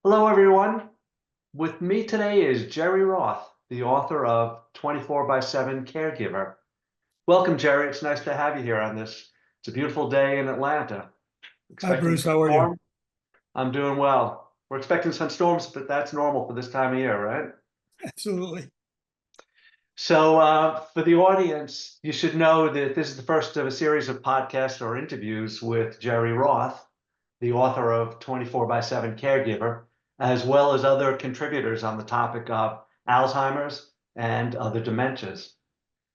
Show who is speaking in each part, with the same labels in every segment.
Speaker 1: Hello, everyone. With me today is Jerry Roth, the author of 24 by 7 Caregiver. Welcome, Jerry. It's nice to have you here on this. It's a beautiful day in Atlanta.
Speaker 2: Hi,
Speaker 1: Expecting
Speaker 2: Bruce.
Speaker 1: some
Speaker 2: How are you?
Speaker 1: storm. I'm doing well. We're expecting some storms, but that's normal for this time of year, right?
Speaker 2: Absolutely.
Speaker 1: So, for the audience, you should know that this is the first of a series of podcasts or interviews with Jerry Roth, the author of 24 by 7 Caregiver, as well as other contributors on the topic of Alzheimer's and other dementias.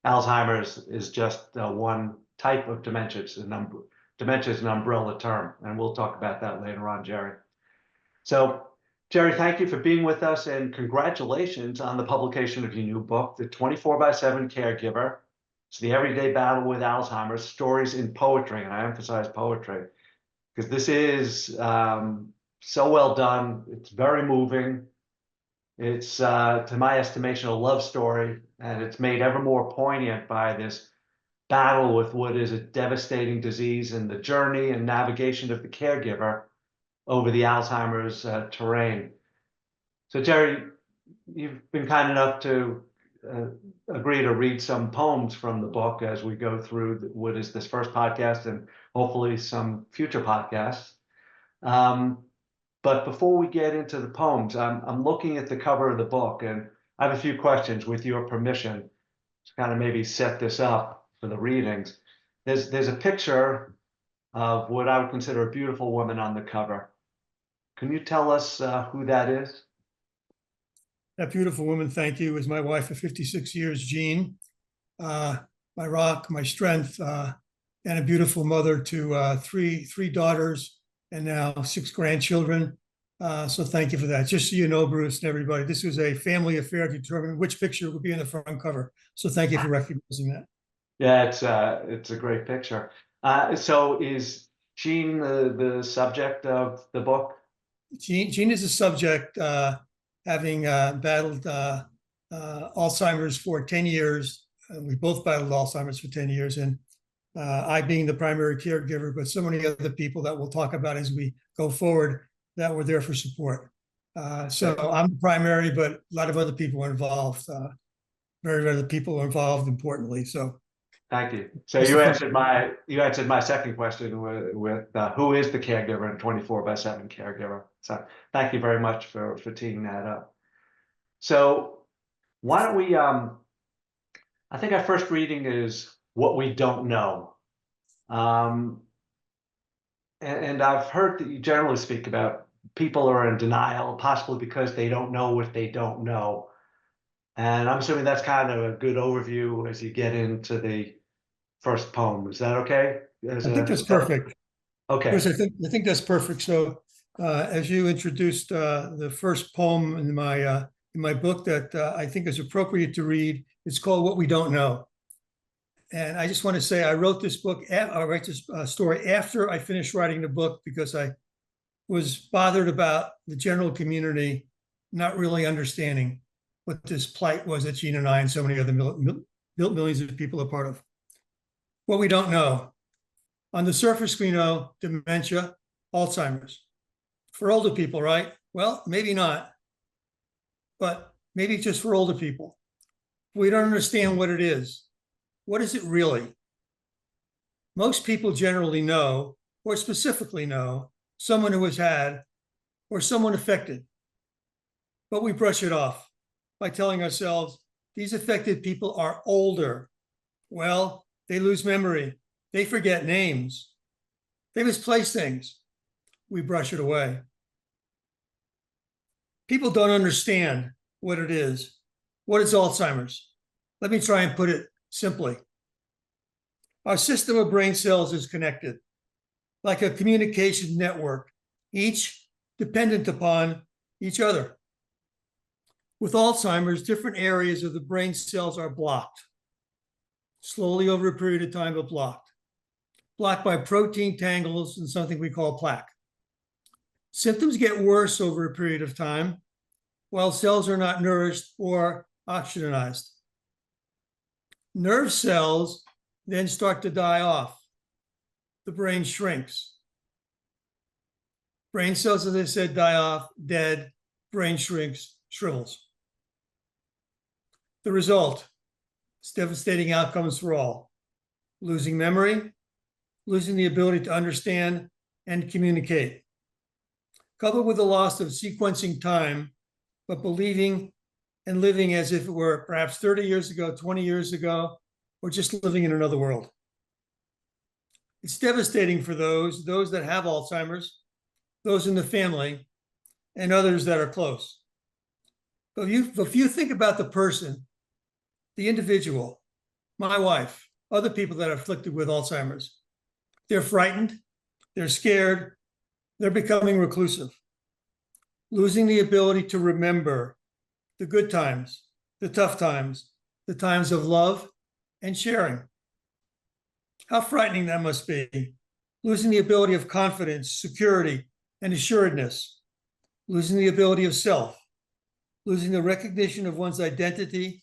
Speaker 1: Alzheimer's is just one type of dementia. Dementia is an umbrella term, and we'll talk about that later on, Jerry. So, Jerry, thank you for being with us and congratulations on the publication of your new book, The 24 by 7 Caregiver. It's the everyday battle with Alzheimer's, stories in poetry, and I emphasize poetry because this is so well done. It's very moving. It's, to my estimation, a love story, and it's made ever more poignant by this battle with what is a devastating disease and the journey and navigation of the caregiver over the Alzheimer's terrain. So, Jerry, you've been kind enough to uh, agree to read some poems from the book as we go through what is this first podcast and hopefully some future podcasts. Um, but before we get into the poems, I'm looking at the cover of the book and I have a few questions with your permission to kind of maybe set this up for the readings. There's a picture of what I would consider a beautiful woman on the cover. Can you tell us who that is?
Speaker 2: That beautiful woman, thank you, is my wife of 56 years, Jean. My rock, my strength, and a beautiful mother to three daughters and now 6 grandchildren. So thank you for that. Just so you know, Bruce and everybody, this was a family affair to determine which picture would be in the front cover. So thank you for recognizing that.
Speaker 1: Yeah, it's a great picture. So is Jean the subject of the book?
Speaker 2: Jean is a subject, having battled Alzheimer's for 10 years. We both battled Alzheimer's for 10 years, and I being the primary caregiver, but so many other people that we'll talk about as we go forward that were there for support. So I'm the primary, but a lot of other people are involved. Very other people are involved, importantly. So
Speaker 1: Thank you. So you answered my second question with who is the caregiver and 24 by 7 caregiver. So thank you very much for teeing that up. So why don't we I think our first reading is what we don't know. Um, and I've heard that you generally speak about people are in denial, possibly because they don't know what they don't know. And I'm assuming that's kind of a good overview as you get into the first poem. Is that okay?
Speaker 2: I think that's perfect.
Speaker 1: Okay.
Speaker 2: Bruce, I think that's perfect. So as you introduced the first poem in my book that I think is appropriate to read, it's called What We Don't Know. And I just want to say I wrote this book, I write this story after I finished writing the book because I was bothered about the general community not really understanding what this plight was that Gene and I and so many other millions of people are part of. What we don't know. On the surface, we know dementia, Alzheimer's. For older people, right? Well, maybe not, but maybe just for older people. We don't understand what it is. What is it really? Most people generally know, or specifically know, someone who has had or someone affected. But we brush it off by telling ourselves, these affected people are older. Well, they lose memory. They forget names. They misplace things. We brush it away. People don't understand what it is. What is Alzheimer's? Let me try and put it simply. Our system of brain cells is connected, like a communication network, each dependent upon each other. With Alzheimer's, different areas of the brain cells are blocked, slowly over a period of time, but blocked by protein tangles and something we call plaque. Symptoms get worse over a period of time while cells are not nourished or oxygenized. Nerve cells then start to die off. The brain shrinks. Brain cells, as I said, die off, dead, brain shrinks, shrivels. The result is devastating outcomes for all. Losing memory, losing the ability to understand and communicate, coupled with the loss of sequencing time, but believing and living as if it were perhaps 30 years ago, 20 years ago, or just living in another world. It's devastating for those that have Alzheimer's, those in the family, and others that are close. But if you think about the person, the individual, my wife, other people that are afflicted with Alzheimer's, they're frightened, they're scared, they're becoming reclusive, losing the ability to remember the good times, the tough times, the times of love and sharing. How frightening that must be. Losing the ability of confidence, security, and assuredness, losing the ability of self, losing the recognition of one's identity,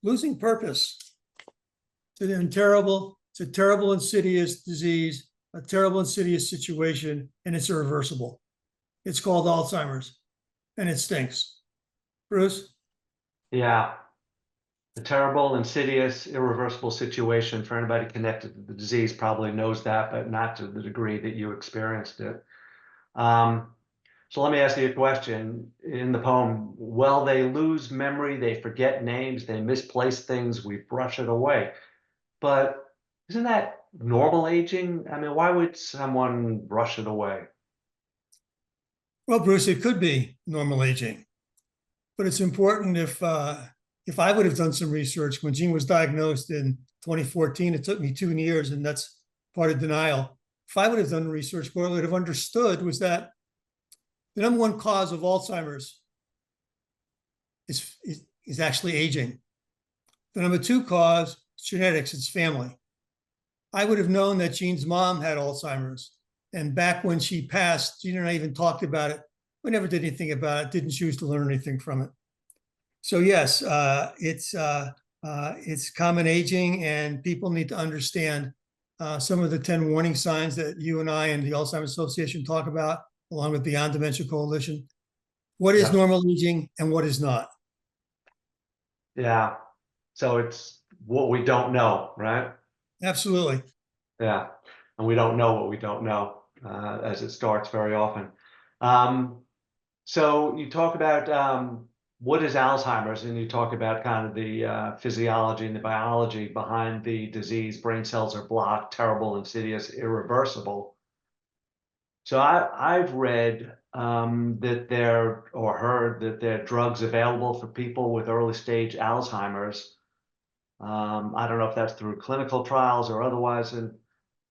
Speaker 2: losing purpose. It's a terrible, insidious disease, a terrible, insidious situation, and it's irreversible. It's called Alzheimer's, and it stinks. Bruce?
Speaker 1: Yeah, a terrible, insidious, irreversible situation. For anybody connected to the disease probably knows that, but not to the degree that you experienced it. So let me ask you a question. In the poem, well, they lose memory, they forget names, they misplace things, we brush it away. But isn't that normal aging? I mean, why would someone brush it away?
Speaker 2: Well, Bruce, it could be normal aging, but it's important if I would have done some research when Jean was diagnosed in 2014, it took me 2 years, and that's part of denial. If I would have done research, what I would have understood was that the number one cause of Alzheimer's is actually aging. The number two cause is genetics, it's family. I would have known that Jean's mom had Alzheimer's. And back when she passed, Jean and I even talked about it. We never did anything about it, didn't choose to learn anything from it. So yes, it's common aging, and people need to understand some of the 10 warning signs that you and I and the Alzheimer's Association talk about, along with Beyond Dementia Coalition. What is normal aging and what is not?
Speaker 1: Yeah. So it's what we don't know, right?
Speaker 2: Absolutely.
Speaker 1: Yeah. And we don't know what we don't know, as it starts very often. So you talk about what is Alzheimer's, and you talk about kind of the physiology and the biology behind the disease. Brain cells are blocked, terrible, insidious, irreversible. So I've read that there, or heard that there are drugs available for people with early stage Alzheimer's. I don't know if that's through clinical trials or otherwise. And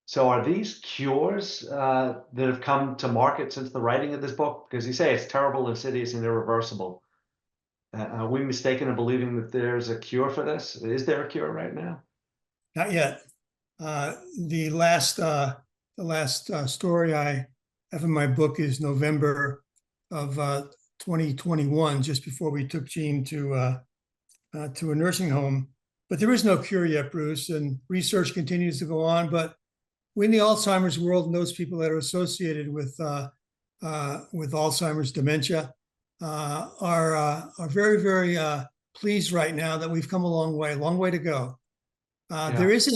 Speaker 1: so are these cures that have come to market since the writing of this book? Because you say it's terrible, insidious, and irreversible. Are we mistaken in believing that there's a cure for this? Is there a cure right now?
Speaker 2: Not yet. The last story I have in my book is November of 2021, just before we took Jean to a nursing home. But there is no cure yet, Bruce, and research continues to go on. But we in the Alzheimer's world and those people that are associated with Alzheimer's dementia are very, very pleased right now that we've come a long way to go. There is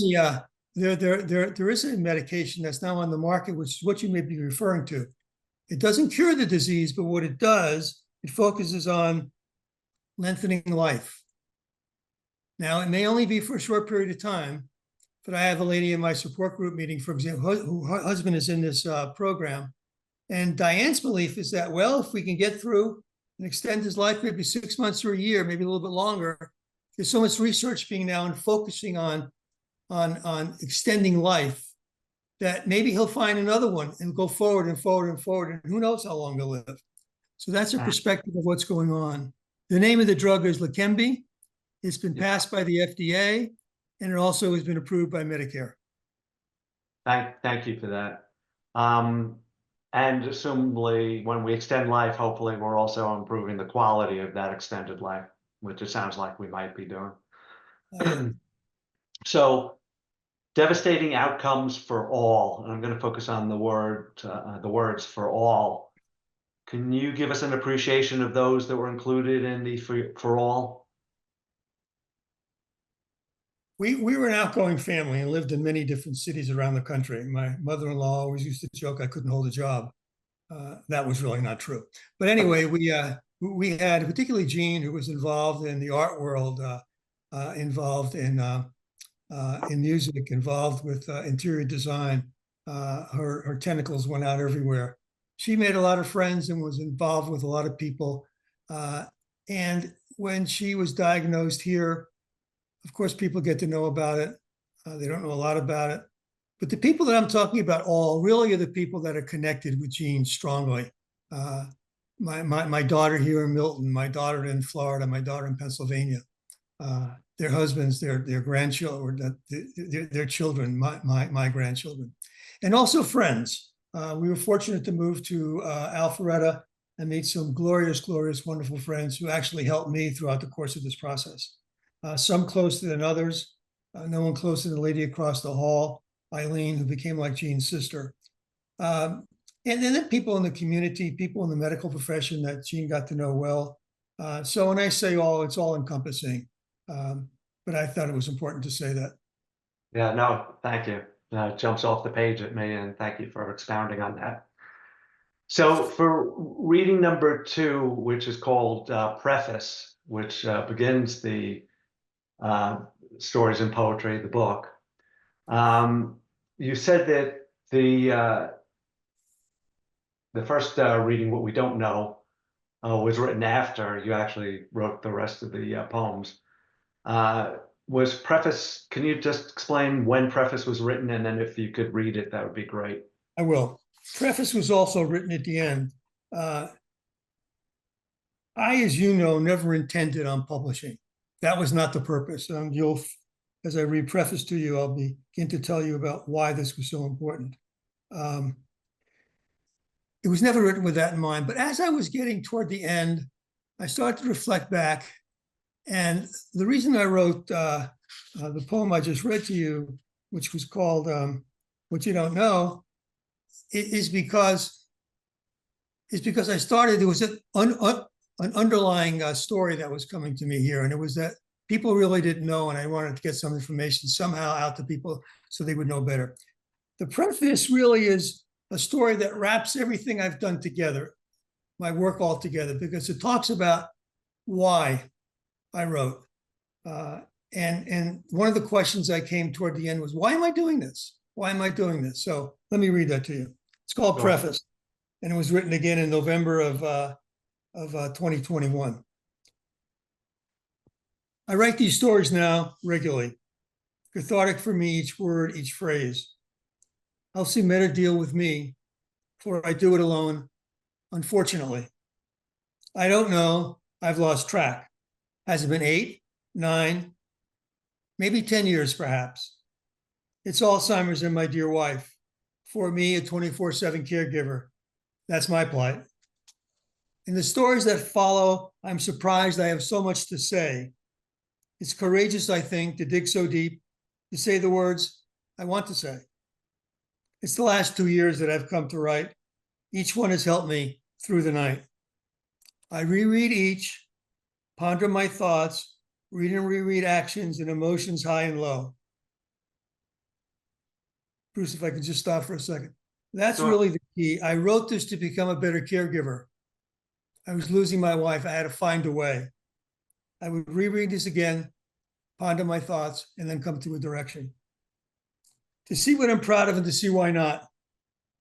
Speaker 2: a medication that's now on the market, which is what you may be referring to. It doesn't cure the disease, but what it does, it focuses on lengthening life. Now, it may only be for a short period of time, but I have a lady in my support group meeting, for example, her husband is in this program. And Diane's belief is that, well, if we can get through and extend his life, maybe 6 months or a year, maybe a little bit longer, there's so much research being now and focusing on extending life that maybe he'll find another one and go forward and forward and forward. And who knows how long they'll live. So that's a perspective of what's going on. The name of the drug is Leqembi. It's been passed by the FDA, and it also has been approved by Medicare.
Speaker 1: Thank you for that. And assumably, when we extend life, hopefully we're also improving the quality of that extended life, which it sounds like we might be doing. So devastating outcomes for all. And I'm going to focus on the words "for all." Can you give us an appreciation of those that were included in the for all?
Speaker 2: We were an outgoing family and lived in many different cities around the country. My mother-in-law always used to joke I couldn't hold a job. That was really not true. But anyway, we had particularly Jean, who was involved in the art world, involved in music, involved with interior design. Her tentacles went out everywhere. She made a lot of friends and was involved with a lot of people. And when she was diagnosed here, of course, people get to know about it. They don't know a lot about it. But the people that I'm talking about all really are the people that are connected with Jean strongly. My daughter here in Milton, my daughter in Florida, my daughter in Pennsylvania, their husbands, their grandchildren, their children, my grandchildren, and also friends. We were fortunate to move to Alpharetta and meet some glorious, glorious, wonderful friends who actually helped me throughout the course of this process. Some closer than others, no one closer than the lady across the hall, Eileen, who became like Jean's sister. And then people in the community, people in the medical profession that Jean got to know well. So when I say all, it's all encompassing. But I thought it was important to say that.
Speaker 1: Yeah, no, thank you. It jumps off the page at me, and thank you for expounding on that. So for reading number 2, which is called Preface, which begins the stories and poetry, the book, you said that the first reading, What We Don't Know, was written after you actually wrote the rest of the poems. Was Preface, can you just explain when Preface was written, and then if you could read it, that would be great.
Speaker 2: I will. Preface was also written at the end. I, as you know, never intended on publishing. That was not the purpose. As I read Preface to you, I'll begin to tell you about why this was so important. It was never written with that in mind, but as I was getting toward the end, I started to reflect back. And the reason I wrote the poem I just read to you, which was called What You Don't Know, is because I started, there was an underlying story that was coming to me here, and it was that people really didn't know, and I wanted to get some information somehow out to people so they would know better. The preface really is a story that wraps everything I've done together, my work all together, because it talks about why I wrote. And one of the questions I came toward the end was, why am I doing this? Why am I doing this? So let me read that to you. It's called Preface, and it was written again in November of 2021. I write these stories now regularly, cathartic for me, each word, each phrase. I'll see better deal with me, for I do it alone, unfortunately. I don't know, I've lost track. Has it been 8, 9, maybe 10 years perhaps? It's Alzheimer's and my dear wife. For me, a 24/7 caregiver. That's my plight. In the stories that follow, I'm surprised I have so much to say. It's courageous, I think, to dig so deep, to say the words I want to say. It's the last 2 years that I've come to write. Each one has helped me through the night. I reread each, ponder my thoughts, read and reread actions and emotions high and low. Bruce, if I could just stop for a second. That's really the key. I wrote this to become a better caregiver. I was losing my wife. I had to find a way. I would reread this again, ponder my thoughts, and then come to a direction. To see what I'm proud of and to see why not.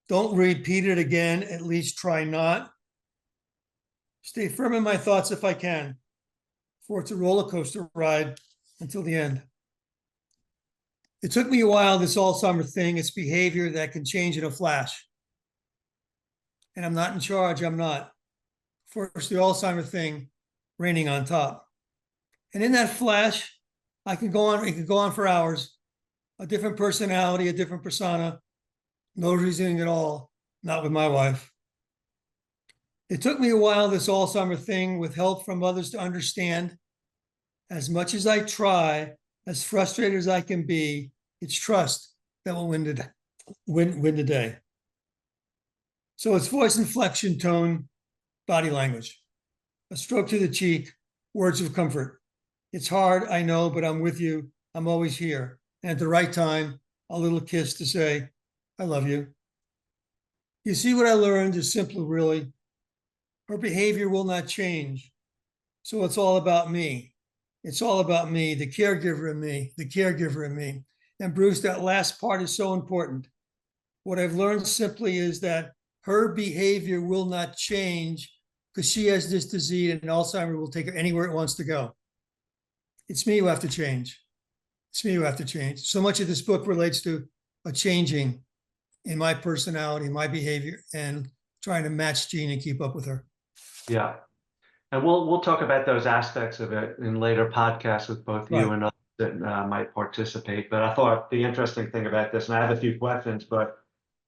Speaker 2: Don't repeat it again, at least try not. Stay firm in my thoughts if I can, for it's a roller coaster ride until the end. It took me a while, this Alzheimer thing, its behavior that can change in a flash. And I'm not in charge, I'm not. First, the Alzheimer thing raining on top. And in that flash, it could go on for hours. A different personality, a different persona, no reasoning at all, not with my wife. It took me a while, this Alzheimer thing, with help from others to understand. As much as I try, as frustrated as I can be, It's trust that will win the day. So it's voice inflection, tone, body language, a stroke to the cheek, words of comfort. It's hard, I know, but I'm with you. I'm always here. And at the right time, a little kiss to say, I love you. You see, what I learned is simple, really. Her behavior will not change. So it's all about me. It's all about me, the caregiver in me, the caregiver in me. And Bruce, that last part is so important. What I've learned simply is that her behavior will not change because she has this disease, and Alzheimer's will take her anywhere it wants to go. It's me who have to change. It's me who have to change. So much of this book relates to a changing in my personality, my behavior, and trying to match Jean and keep up with her.
Speaker 1: Yeah. And we'll talk about those aspects of it in later podcasts with both you and others that might participate. But I thought the interesting thing about this, and I have a few questions, but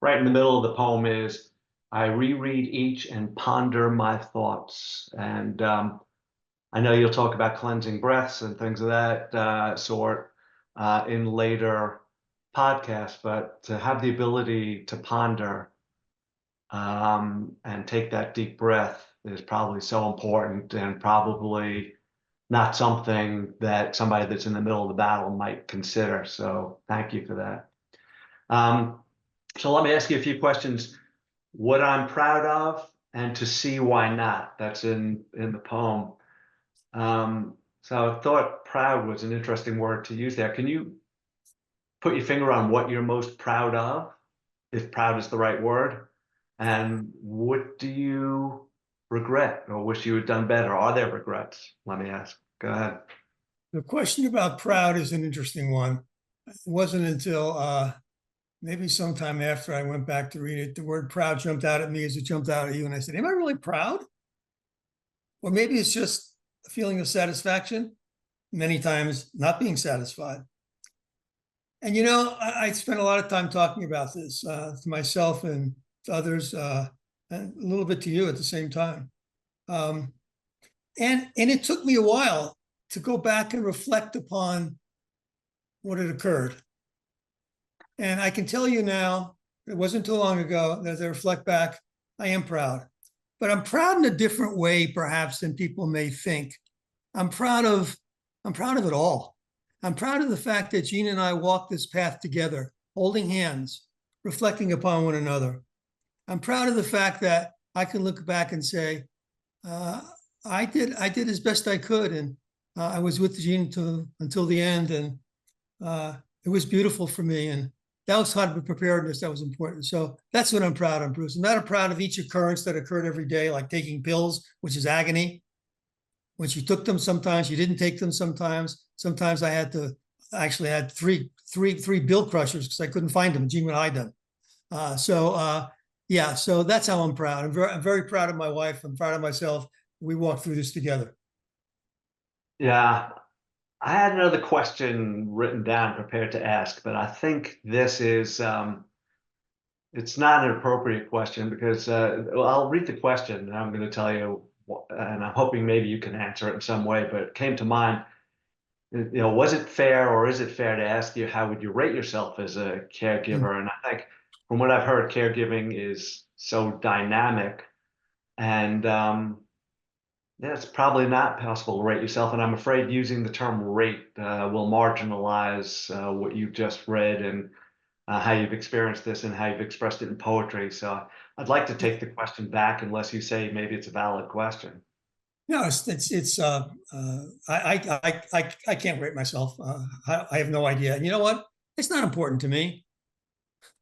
Speaker 1: right in the middle of the poem is, I reread each and ponder my thoughts. And I know you'll talk about cleansing breaths and things of that sort in later podcasts, but to have the ability to ponder and take that deep breath is probably so important, and probably not something that somebody that's in the middle of the battle might consider. So thank you for that. So let me ask you a few questions. What I'm proud of and to see why not. That's in the poem. So I thought proud was an interesting word to use there. Can you put your finger on what you're most proud of, if proud is the right word? And what do you regret or wish you had done better? Are there regrets? Let me ask. Go ahead.
Speaker 2: The question about proud is an interesting one. It wasn't until maybe sometime after I went back to read it, the word proud jumped out at me as it jumped out at you. And I said, am I really proud? Or maybe it's just a feeling of satisfaction, many times not being satisfied. And, you know, I spent a lot of time talking about this to myself and to others, and a little bit to you at the same time. And it took me a while to go back and reflect upon what had occurred. And I can tell you now, it wasn't too long ago that as I reflect back, I am proud. But I'm proud in a different way, perhaps, than people may think. I'm proud of it all. I'm proud of the fact that Jean and I walked this path together, holding hands, reflecting upon one another. I'm proud of the fact that I can look back and say, I did as best I could, and I was with Jean until the end, and it was beautiful for me. And that was part of the preparedness that was important. So that's what I'm proud of, Bruce. I'm not proud of each occurrence that occurred every day, like taking pills, which is agony. When she took them, sometimes she didn't take them. Sometimes I actually had three bill crushers because I couldn't find them. Jean would hide them. Yeah, so that's how I'm proud. I'm very proud of my wife. I'm proud of myself. We walked through this together.
Speaker 1: Yeah, I had another question written down, prepared to ask, but I think this is it's not an appropriate question because well, I'll read the question and I'm going to tell you, and I'm hoping maybe you can answer it in some way. But it came to mind, you know, was it fair or is it fair to ask you how would you rate yourself as a caregiver? And I think from what I've heard, caregiving is so dynamic, and yeah, it's probably not possible to rate yourself, and I'm afraid using the term rate will marginalize what you've just read and how you've experienced this and how you've expressed it in poetry. So I'd like to take the question back unless you say maybe it's a valid question.
Speaker 2: No, I can't rate myself. I have no idea. And you know what? It's not important to me.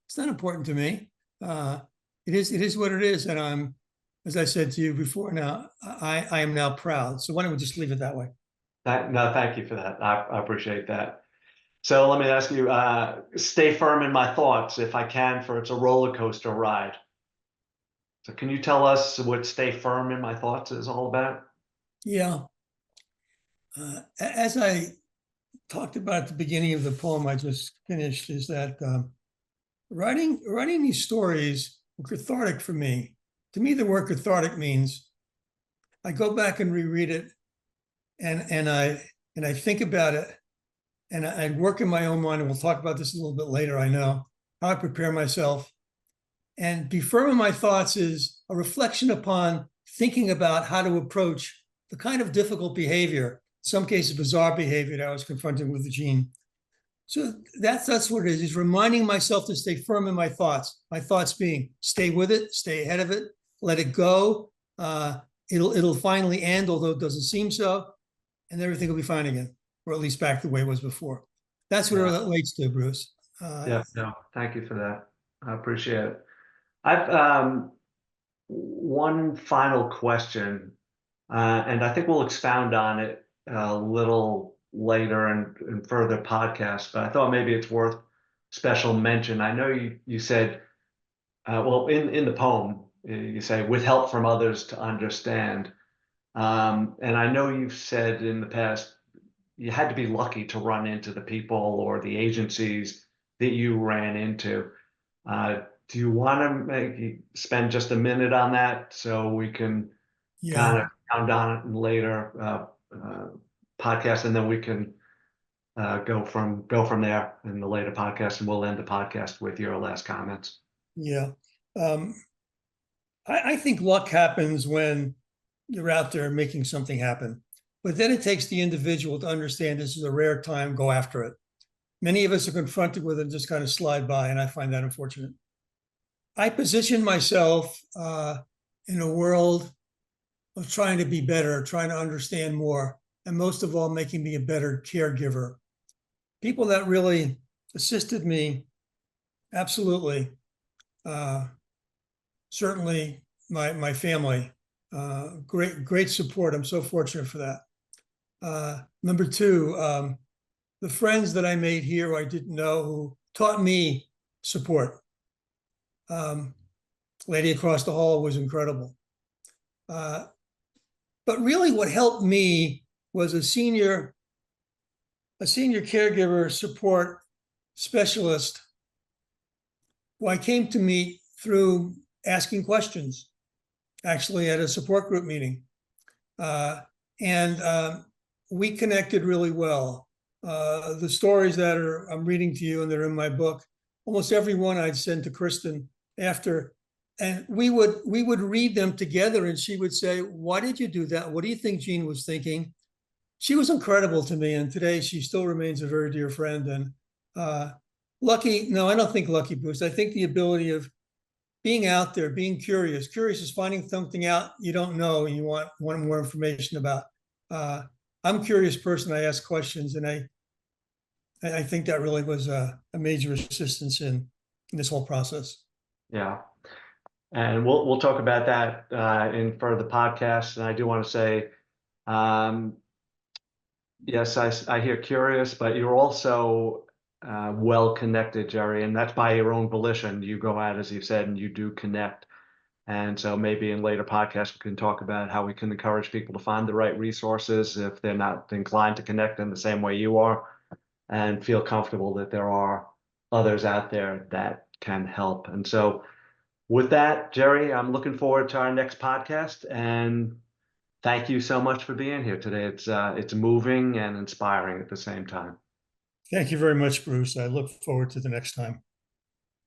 Speaker 2: It's not important to me. It is what it is, and as I said to you before, now I am now proud. So why don't we just leave it that way?
Speaker 1: No, thank you for that. I appreciate that. So let me ask you, stay firm in my thoughts if I can, for it's a roller coaster ride. So can you tell us what stay firm in my thoughts is all about?
Speaker 2: Yeah. As I talked about at the beginning of the poem I just finished, is that writing these stories were cathartic for me. To me, the word cathartic means I go back and reread it, and I think about it, and I'd work in my own mind, and we'll talk about this a little bit later, I know, how I prepare myself. And be firm in my thoughts is a reflection upon thinking about how to approach the kind of difficult behavior, in some cases bizarre behavior that I was confronted with the gene. So that's what it is reminding myself to stay firm in my thoughts being stay with it, stay ahead of it, let it go. It'll finally end, although it doesn't seem so, and everything will be fine again, or at least back the way it was before. That's what it relates to, Bruce.
Speaker 1: Yeah, no, thank you for that. I appreciate it. I've one final question, and I think we'll expound on it a little later in further podcasts, but I thought maybe it's worth special mention. I know you said, well, in the poem, you say, with help from others to understand. And I know you've said in the past, you had to be lucky to run into the people or the agencies that you ran into. Do you want to spend just a minute on that so we can kind of pound on it in later podcast, and then we can go from there in the later podcast, and we'll end the podcast with your last comments.
Speaker 2: Yeah. I think luck happens when you're out there making something happen, but then it takes the individual to understand this is a rare time, go after it. Many of us are confronted with it and just kind of slide by, and I find that unfortunate. I position myself in a world of trying to be better, trying to understand more, and most of all, making me a better caregiver. People that really assisted me, absolutely. Certainly my family, great support. I'm so fortunate for that. Number two, the friends that I made here who I didn't know, who taught me support. Lady across the hall was incredible. But really what helped me was a senior caregiver support specialist who I came to meet through asking questions, actually at a support group meeting. And we connected really well. The stories that I'm reading to you and they're in my book, almost every one I'd send to Kristen after, and we would read them together, and she would say, why did you do that? What do you think Jean was thinking? She was incredible to me, and today she still remains a very dear friend. And lucky, no, I don't think lucky, Bruce. I think the ability of being out there, being curious. Curious is finding something out you don't know and you want more information about. I'm a curious person. I ask questions, and I think that really was a major assistance in this whole process.
Speaker 1: Yeah. And we'll talk about that in further podcasts. And I do want to say, yes, I hear curious, but you're also well connected, Jerry, and that's by your own volition. You go out, as you said, and you do connect. And so maybe in later podcasts, we can talk about how we can encourage people to find the right resources if they're not inclined to connect in the same way you are, and feel comfortable that there are others out there that can help. And so with that, Jerry, I'm looking forward to our next podcast, and thank you so much for being here today. It's moving and inspiring at the same time.
Speaker 2: Thank you very much, Bruce. I look forward to the next time.